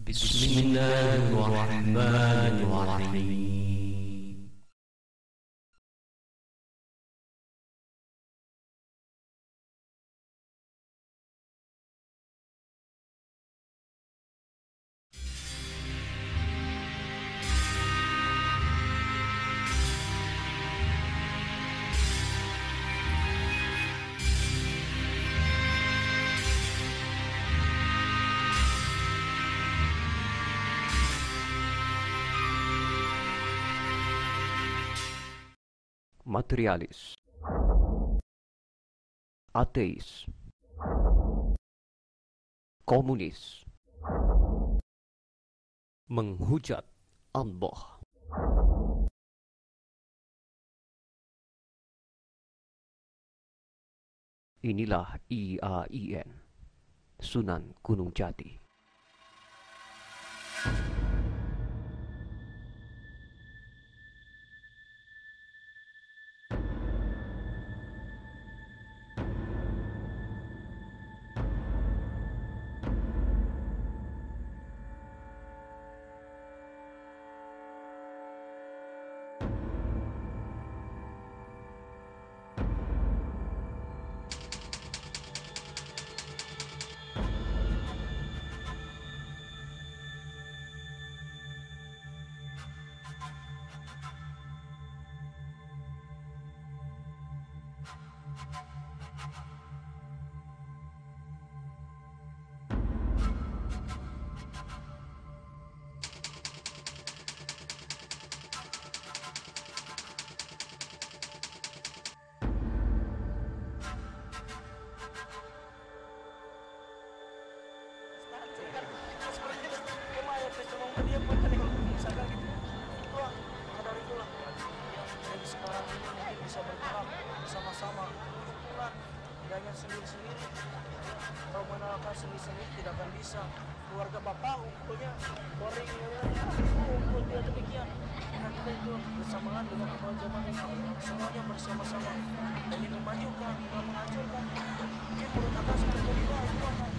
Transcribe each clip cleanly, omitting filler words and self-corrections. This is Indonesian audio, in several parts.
Bismillahirrahmanirrahim. Materialis, ateis, komunis, menghujat Allah. Inilah IAIN, Sunan Gunung Jati. Bersama-sama itulah jangan sendiri-sendiri. Kalau menolakkan sendiri-sendiri tidak akan bisa. Keluarga bapak unggulnya boring unggul dia demikian. Nah kita itu bersamaan dengan kepala zaman ini semuanya bersama-sama ingin memajukan bukan menghancurkan. Mungkin menurut atas sudah jadi itu akan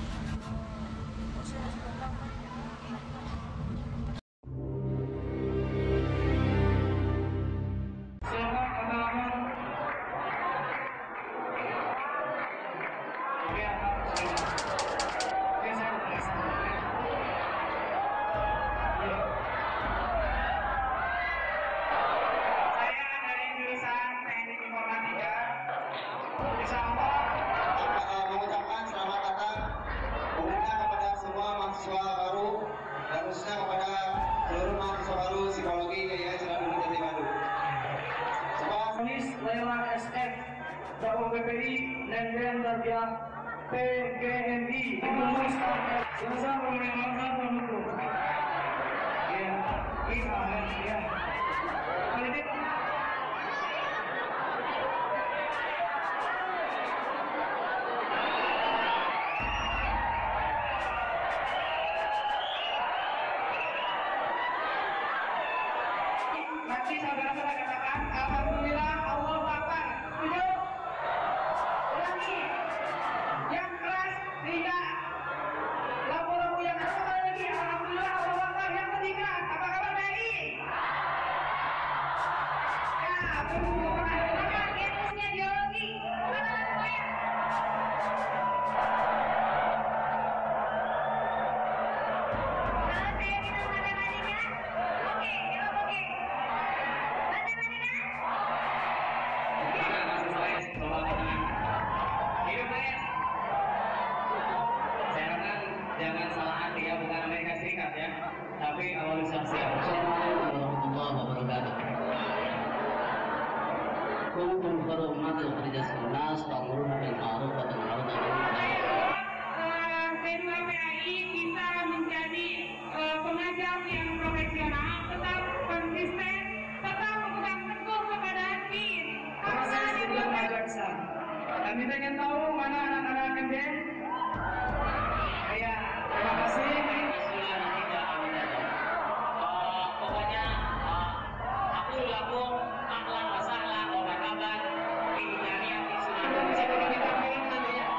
masih tentang mengucapkan selamat datang umumnya kepada semua mahasiswa baru dan khususnya kepada seluruh mahasiswa baru psikologi YIN Sunan Gunung Jati Bandung. Ponis Lela SF, Dakwah PPI, Nenden Darjah, PGMI, Lulus Selesai pemerintah pendukung. Ya, ya. Politik. Nanti saudara-saudara katakan, alhamdulillah Allah Akbar. Setuju? Ulangi. Yang keras tiga. Lagu-lagu yang kedua lagi. Alhamdulillah Allah Akbar. Yang ketiga. Apa kabar BRI? Ya, tunggu. Apa etusnya geologi? Mana semuanya? Kalau saya bilang matematika, oke, jawab oke. Matematika? Saya harapkan jangan salah arti ya, bukan Amerika Serikat ya, tapi awal siap-siap. Assalamualaikum warahmatullahi wabarakatuh. Kuntum khairu ummatin ukhrijat lin-nas ta'muruna bil ma'ruf wa tanhauna 'anil munkar. P2PAI bisa menjadi pengajar yang profesional, tetap konsisten, tetap berpegang teguh kepada din. Proses tidak majaksa. Kami ingin tahu mana anak-anak MD? Ya, terima kasih. Pokoknya aku laku ahlan wa sahlan wa marhaban di jamiah di Sunan. Bisa kami tampilkan nantinya.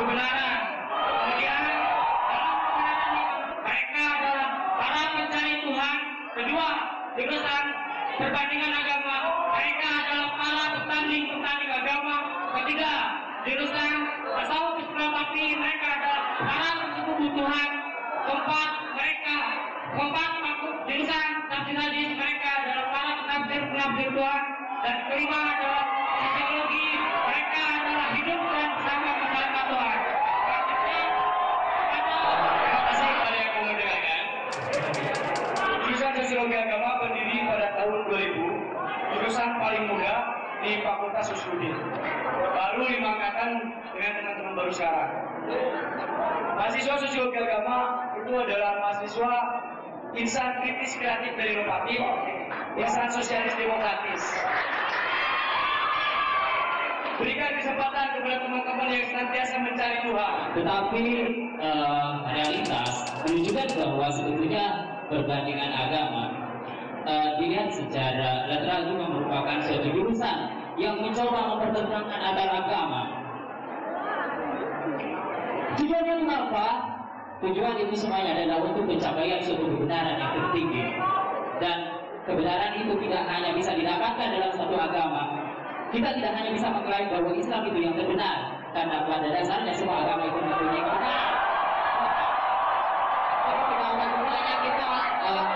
kebenaran. Kemudian dalam kebenaran itu mereka adalah para pencari Tuhan. Kedua, jurusan perbandingan agama, mereka adalah para petanding agama. Ketiga, jurusan tasawuf filosofi, mereka adalah para persekutu Tuhan. Keempat, jurusan tafsir hadis, mereka adalah para penafsir Tuhan. Dan kelima adalah sosiologi, mereka adalah hidup dan bersama masyarakat Tuhan. Terima kasih kepada yang mau mendengarkan. Jurusan Sosiologi Agama berdiri pada tahun 2000, jurusan paling muda di Fakultas Usuluddin. Baru 5 angkatan dengan teman-teman baru sekarang. Mahasiswa Sosiologi Agama itu adalah mahasiswa insan kritis kreatif dan inovatif, insan sosialis demokratis. Berikan kesempatan kepada teman-teman yang senantiasa mencari Tuhan. Tetapi realitas menunjukkan bahwa sebetulnya perbandingan agama dilihat secara lateral juga merupakan suatu jurusan yang mencoba mempertentangkan antara agama. Tujuannya kenapa? Tujuan itu semuanya adalah untuk pencapaian suatu kebenaran yang tertinggi. Dan kebenaran itu tidak hanya bisa didapatkan dalam satu agama. Kita tidak hanya bisa mengklaim bahwa Islam itu yang terbenar, karena pada dasarnya semua agama itu mempunyai kebenaran. Tapi pada awal mulanya kita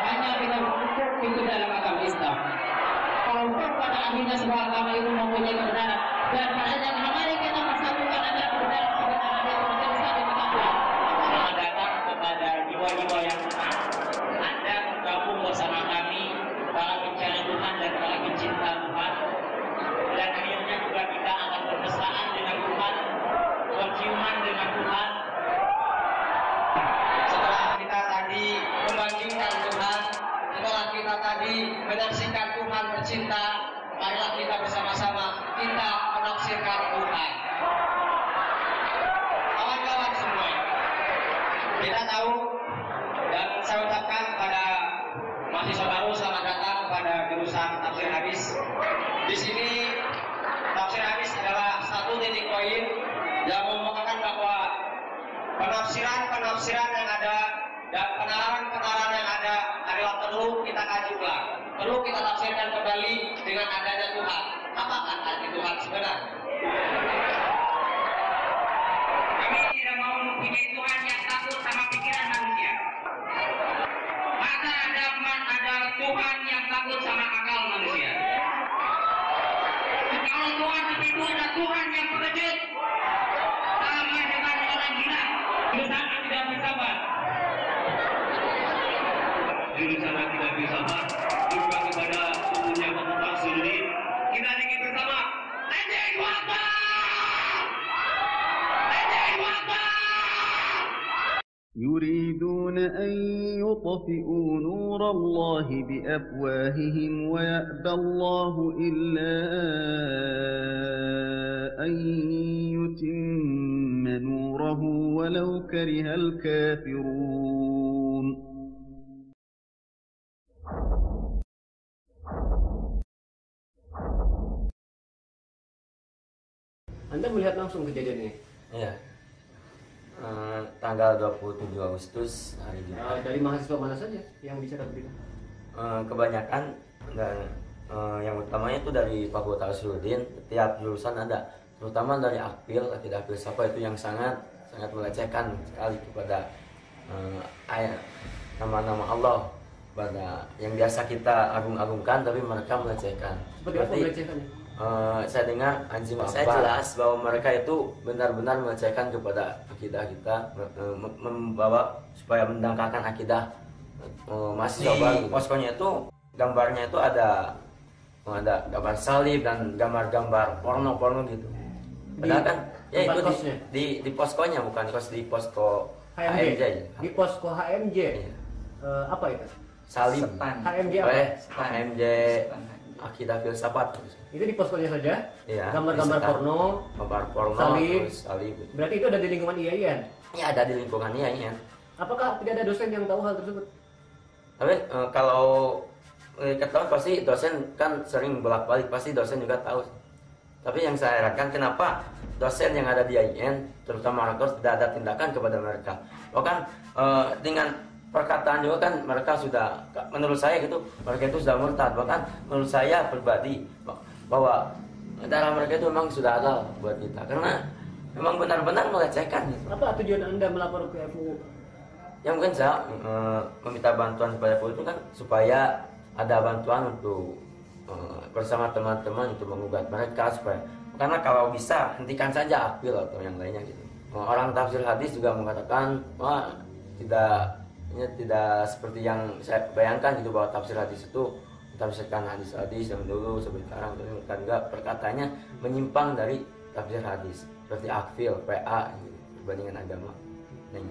hanya bisa mengukur itu dalam agama Islam. Kalau pada akhirnya semua agama itu mempunyai kebenaran, dan pada dasarnya mari kita persatukan antara kebenaran itu menjadi satu kesatuan. Selamat datang kepada jiwa-jiwa yang tenang. Anda bergabung bersama kami, para pencari Tuhan dan para pencinta Tuhan. Dan akhirnya juga kita akan bermesraan dengan Tuhan, berciuman dengan Tuhan. Setelah kita tadi membandingkan Tuhan, setelah kita tadi menyaksikan Tuhan tercinta, marilah kita bersama-sama kita menafsirkan Tuhan. Kawan-kawan semua, kita tahu dan saya ucapkan kepada mahasiswa baru selamat datang kepada jurusan tafsir hadis. Di sini tafsir hadis adalah satu titik poin yang merupakan bahwa penafsiran yang ada dan penalaran yang ada adalah perlu kita kaji ulang, perlu kita tafsirkan kembali dengan adanya Tuhan. Apakah arti Tuhan sebenarnya? Kami tidak mau mempunyai Tuhan yang takut sama pikiran manusia. Maka ada Tuhan yang takut sama akal manusia. Kalau Tuhan itu ada Tuhan yang pengecut, sama dengan orang gila. Jurusan tidak bersabar. Jurusan tidak bersabar. Juga kepada umumnya Fakultas Usuluddin. Kita nyanyi bersama. Allahu Akbar. Allahu Akbar. يريدون أن يطفئوا نور الله بأفواههم ويأبى الله إلا أن يتم نوره ولو كره الكافرون. Anda melihat langsung kejadian ini? Iya. Tanggal 27 Agustus hari Jumat. Dari mahasiswa mana saja yang bicara begitu? Kebanyakan dan yang utamanya itu dari Fakultas Usuluddin. Tiap jurusan ada, terutama dari Akpil, akidah filsafat itu yang sangat melecehkan sekali kepada nama-nama Allah, pada yang biasa kita agung-agungkan, tapi mereka melecehkan. Seperti apa melecehkannya? Saya dengar saya jelas bahwa mereka itu benar-benar melecehkan kepada akidah kita, membawa supaya mendangkalkan akidah mahasiswa baru. Poskonya itu gambarnya itu ada gambar salib dan gambar-gambar porno gitu. Padahal kan ya itu di poskonya, bukan di posko HMJ. Di posko HMJ. Iya. Apa itu? Salib. HMJ apa? HMJ akidah filsafat. Itu di poskonya saja? Iya. Gambar-gambar porno, salib. Berarti itu ada di lingkungan IAIN? Iya, ada di lingkungan IAIN. Apakah tidak ada dosen yang tahu hal tersebut? Tapi kalau ketahuan pasti dosen kan sering bolak-balik, pasti dosen juga tahu. Tapi yang saya herankan kenapa dosen yang ada di IAIN, terutama rektor, tidak ada tindakan kepada mereka. Bahkan dengan perkataan juga kan mereka sudah, menurut saya gitu, mereka itu sudah murtad. Bahkan menurut saya pribadi bahwa darah mereka itu memang sudah halal buat kita, karena memang benar-benar melecehkan. Apa tujuan Anda melapor ke FUU? Ya mungkin saya meminta bantuan kepada FUU itu kan supaya ada bantuan untuk bersama teman-teman untuk mengugat mereka, supaya, karena kalau bisa hentikan saja akbil atau yang lainnya gitu. Orang tafsir hadis juga mengatakan wah tidak seperti yang saya bayangkan gitu, bahwa tafsir hadis itu tafsirkan hadis-hadis yang dulu seperti sekarang, tapi juga perkataannya menyimpang dari tafsir hadis seperti akfil, PA gitu, perbandingan agama. Nah,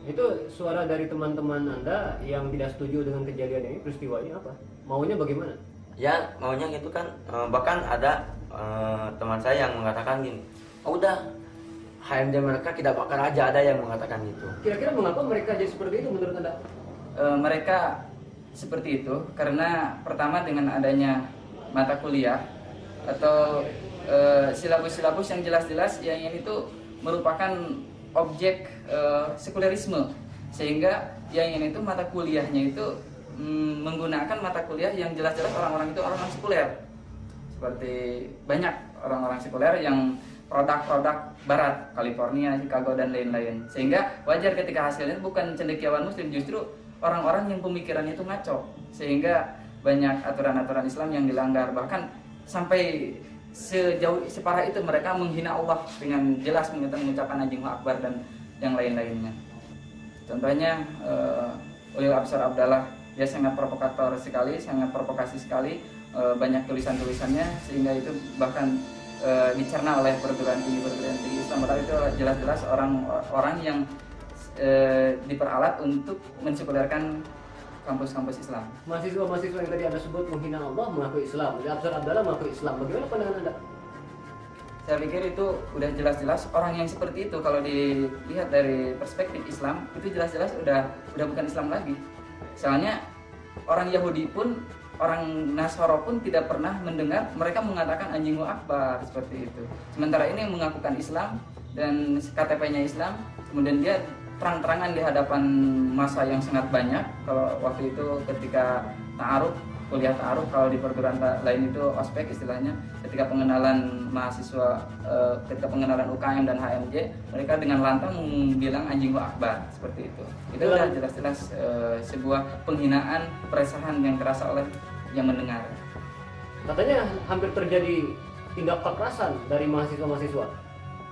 itu suara dari teman-teman Anda yang tidak setuju dengan kejadian ini, peristiwa ini apa? Maunya bagaimana? Ya maunya gitu kan, bahkan ada teman saya yang mengatakan gini, udah HMD mereka kita bakar aja, ada yang mengatakan gitu. Kira-kira mengapa mereka jadi seperti itu menurut Anda? Mereka seperti itu karena pertama dengan adanya mata kuliah atau silabus-silabus yang jelas-jelas yang ini tuh merupakan objek sekulerisme, sehingga yang ini tuh mata kuliahnya itu menggunakan mata kuliah yang jelas-jelas orang-orang itu orang sekuler. Seperti banyak orang-orang sekuler yang produk-produk barat, California, Chicago dan lain-lain. Sehingga wajar ketika hasilnya bukan cendekiawan muslim, justru orang-orang yang pemikirannya itu ngaco. Sehingga banyak aturan-aturan Islam yang dilanggar, bahkan sampai separah itu mereka menghina Allah dengan jelas mengucapkan Allahu Akbar dan yang lain-lainnya. Contohnya Ulil Absar Abdallah, dia sangat provokator sekali, sangat provokasi sekali, banyak tulisan-tulisannya sehingga itu bahkan dicerna oleh perguruan tinggi Islam. Padahal itu jelas-jelas orang yang diperalat untuk mensekulerkan kampus-kampus Islam. Mahasiswa-mahasiswa yang tadi Anda sebut menghina Allah mengaku Islam, Absar Abdallah mengaku Islam. Bagaimana pandangan Anda? Saya pikir itu udah jelas-jelas orang yang seperti itu kalau dilihat dari perspektif Islam itu jelas-jelas udah bukan Islam lagi. Soalnya orang Yahudi pun, orang Nasara pun tidak pernah mendengar mereka mengatakan Allahu Akbar seperti itu. Sementara ini mengakukan Islam dan KTP-nya Islam, kemudian dia terang-terangan di hadapan massa yang sangat banyak. Kalau waktu itu ketika ta'aruf, kuliah ta'aruf, kalau di perguruan lain itu ospek istilahnya, ketika pengenalan mahasiswa, ketika pengenalan UKM dan HMJ, mereka dengan lantang bilang Allahu Akbar seperti itu. Itu sudah jelas-jelas sebuah penghinaan, peresahan yang terasa oleh yang mendengar. Katanya hampir terjadi tindak kekerasan dari mahasiswa-mahasiswa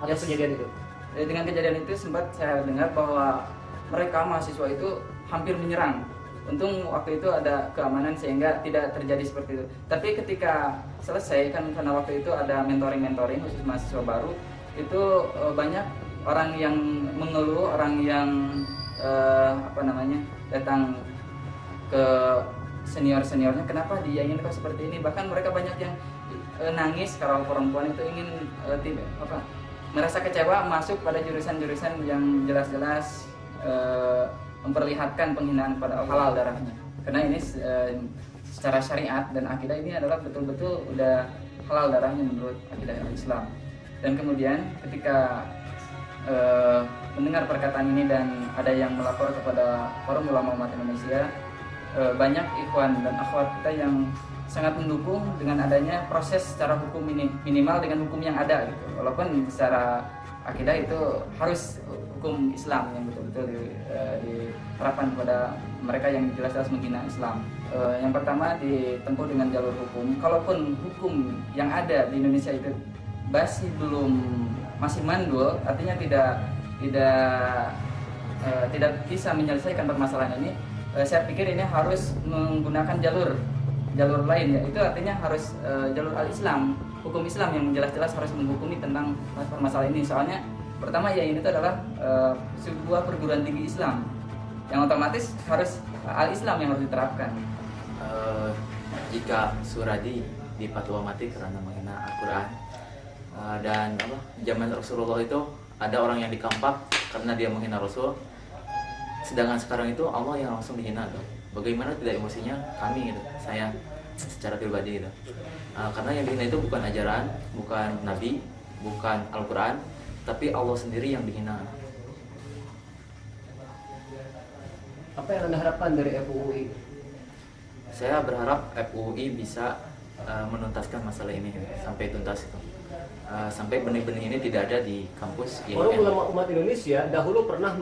atas kejadian itu. Dengan kejadian itu sempat saya dengar bahwa mereka mahasiswa itu hampir menyerang. Untung waktu itu ada keamanan sehingga tidak terjadi seperti itu. Tapi ketika selesai kan, karena waktu itu ada mentoring khusus mahasiswa baru, itu banyak orang yang mengeluh, orang yang datang ke seniornya, kenapa dia ingin kok seperti ini. Bahkan mereka banyak yang nangis kalau perempuan itu ingin merasa kecewa masuk pada jurusan-jurusan yang jelas-jelas memperlihatkan penghinaan pada halal darahnya. Karena ini secara syariat dan akidah ini adalah betul-betul udah halal darahnya menurut akidah Islam. Dan kemudian ketika mendengar perkataan ini dan ada yang melapor kepada Forum Ulama Umat Indonesia, banyak ikhwan dan akhwat kita yang sangat mendukung dengan adanya proses secara hukum ini, minimal dengan hukum yang ada gitu. Walaupun secara akidah itu harus hukum Islam yang betul-betul diterapkan kepada mereka yang jelas-jelas menghina Islam. Yang pertama ditempuh dengan jalur hukum. Kalaupun hukum yang ada di Indonesia itu masih mandul, artinya tidak bisa menyelesaikan permasalahan ini, saya pikir ini harus menggunakan jalur lain, ya. Itu artinya harus jalur al-Islam, hukum Islam yang jelas-jelas harus menghukumi tentang masalah ini. Soalnya pertama ya ini adalah sebuah perguruan tinggi Islam yang otomatis harus al-Islam yang harus diterapkan. Jika Suradi dipatwa mati karena menghina Al-Quran, dan zaman Rasulullah itu ada orang yang dikampak karena dia menghina Rasul, sedangkan sekarang itu Allah yang langsung dihina, bagaimana tidak emosinya kami gitu. secara pribadi gitu. Karena yang dihina itu bukan ajaran, bukan nabi, bukan Al-Quran, tapi Allah sendiri yang dihina. Apa yang Anda harapkan dari FUI? Saya berharap FUI bisa menuntaskan masalah ini sampai tuntas itu. Sampai benih-benih ini tidak ada di kampus IAIN. Forum Ulama Umat Indonesia dahulu pernah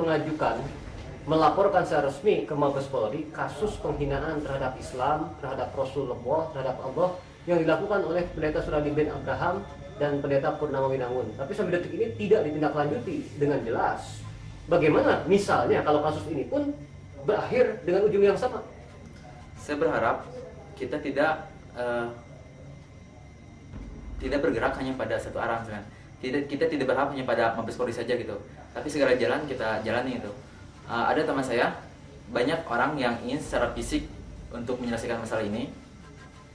melaporkan secara resmi ke Mabes Polri kasus penghinaan terhadap Islam, terhadap Rasulullah, terhadap Allah yang dilakukan oleh Pendeta Suradi bin Abraham dan Pendeta Purnama Winangun. Tapi sampai detik ini tidak ditindaklanjuti dengan jelas. Bagaimana misalnya kalau kasus ini pun berakhir dengan ujung yang sama? Saya berharap kita tidak bergerak hanya pada satu arah, kan? Kita tidak berharap hanya pada Mabes Polri saja gitu. Tapi segala jalan kita jalani itu. Ada teman saya, banyak orang yang ingin secara fisik untuk menyelesaikan masalah ini.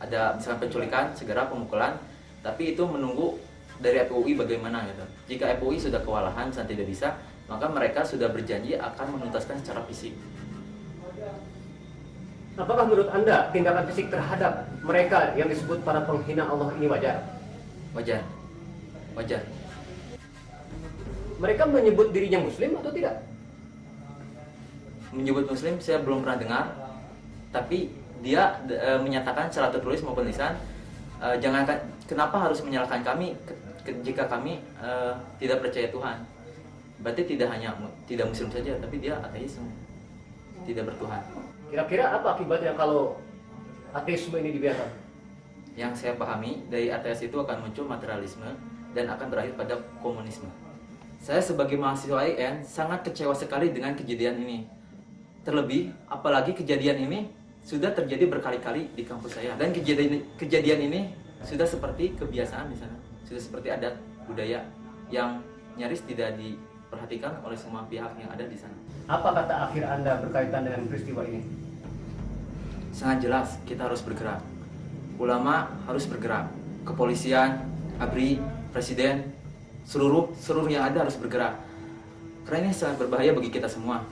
Ada misalkan penculikan, segera pemukulan, tapi itu menunggu dari FUI bagaimana gitu. Jika FUI sudah kewalahan dan tidak bisa, maka mereka sudah berjanji akan menuntaskan secara fisik. Apakah menurut Anda tindakan fisik terhadap mereka yang disebut para penghina Allah ini wajar? Wajar. Mereka menyebut dirinya Muslim atau tidak? Menyebut Muslim saya belum pernah dengar, tapi dia menyatakan secara tertulis maupun lisan, kenapa harus menyalahkan kami jika kami tidak percaya Tuhan? Berarti tidak Muslim saja, tapi dia ateisme, tidak bertuhan. Kira-kira apa akibatnya kalau ateisme ini dibiarkan? Yang saya pahami, dari ateis itu akan muncul materialisme dan akan berakhir pada komunisme. Saya sebagai mahasiswa IAIN sangat kecewa sekali dengan kejadian ini. Terlebih, apalagi kejadian ini sudah terjadi berkali-kali di kampus saya. Dan kejadian ini sudah seperti kebiasaan di sana. Sudah seperti adat, budaya yang nyaris tidak diperhatikan oleh semua pihak yang ada di sana. Apa kata akhir Anda berkaitan dengan peristiwa ini? Sangat jelas, kita harus bergerak. Ulama harus bergerak. Kepolisian, ABRI, Presiden, seluruh yang ada harus bergerak. Karena ini sangat berbahaya bagi kita semua.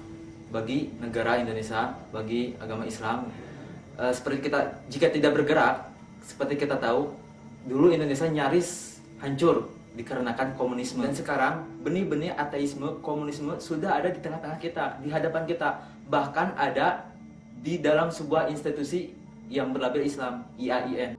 Bagi negara Indonesia, bagi agama Islam. Jika tidak bergerak, seperti kita tahu, dulu Indonesia nyaris hancur dikarenakan komunisme. Dan sekarang benih-benih ateisme, komunisme sudah ada di tengah-tengah kita, di hadapan kita. Bahkan ada di dalam sebuah institusi yang berlabel Islam, IAIN.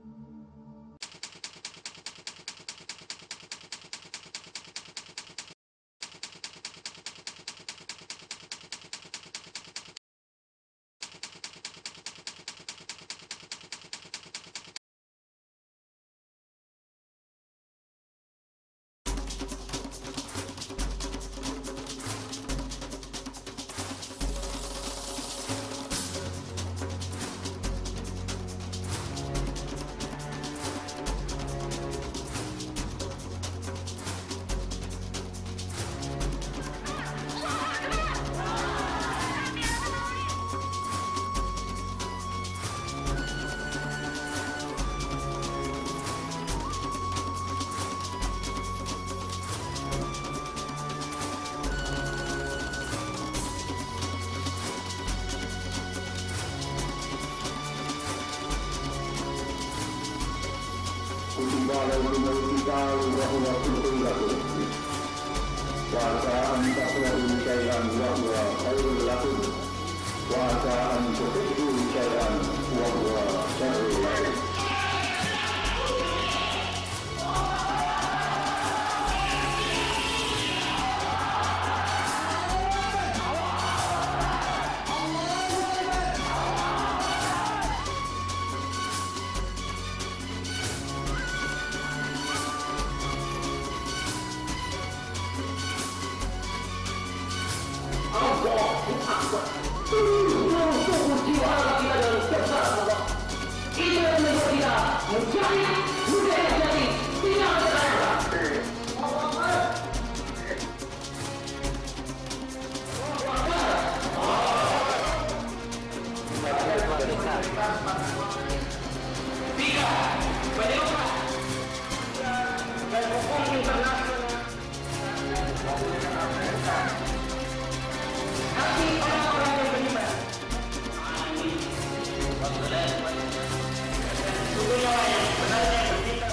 itulah yang sebenarnya kita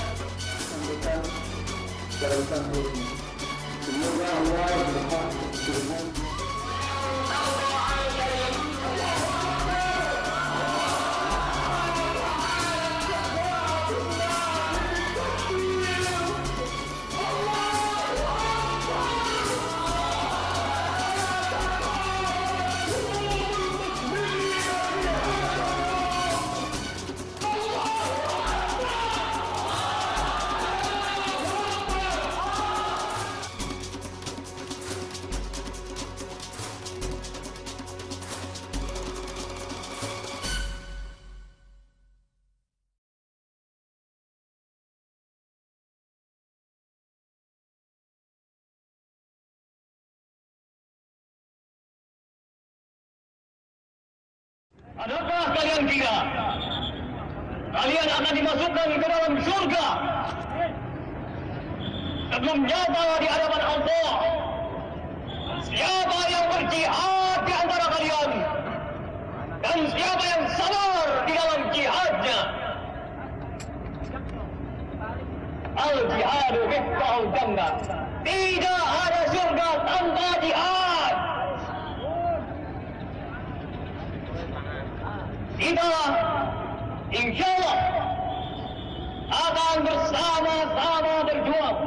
sampaikan dalam satu. Semoga Allah berkah. Adakah kalian kira kalian akan dimasukkan ke dalam surga sebelum nyata di hadapan Allah? Siapa yang berjihad di antara kalian dan siapa yang sabar di dalam jihadnya? Al-jihadu miftahul jannah. Tidak ada surga tanpa jihad. Kita insya Allah akan bersama-sama berjuang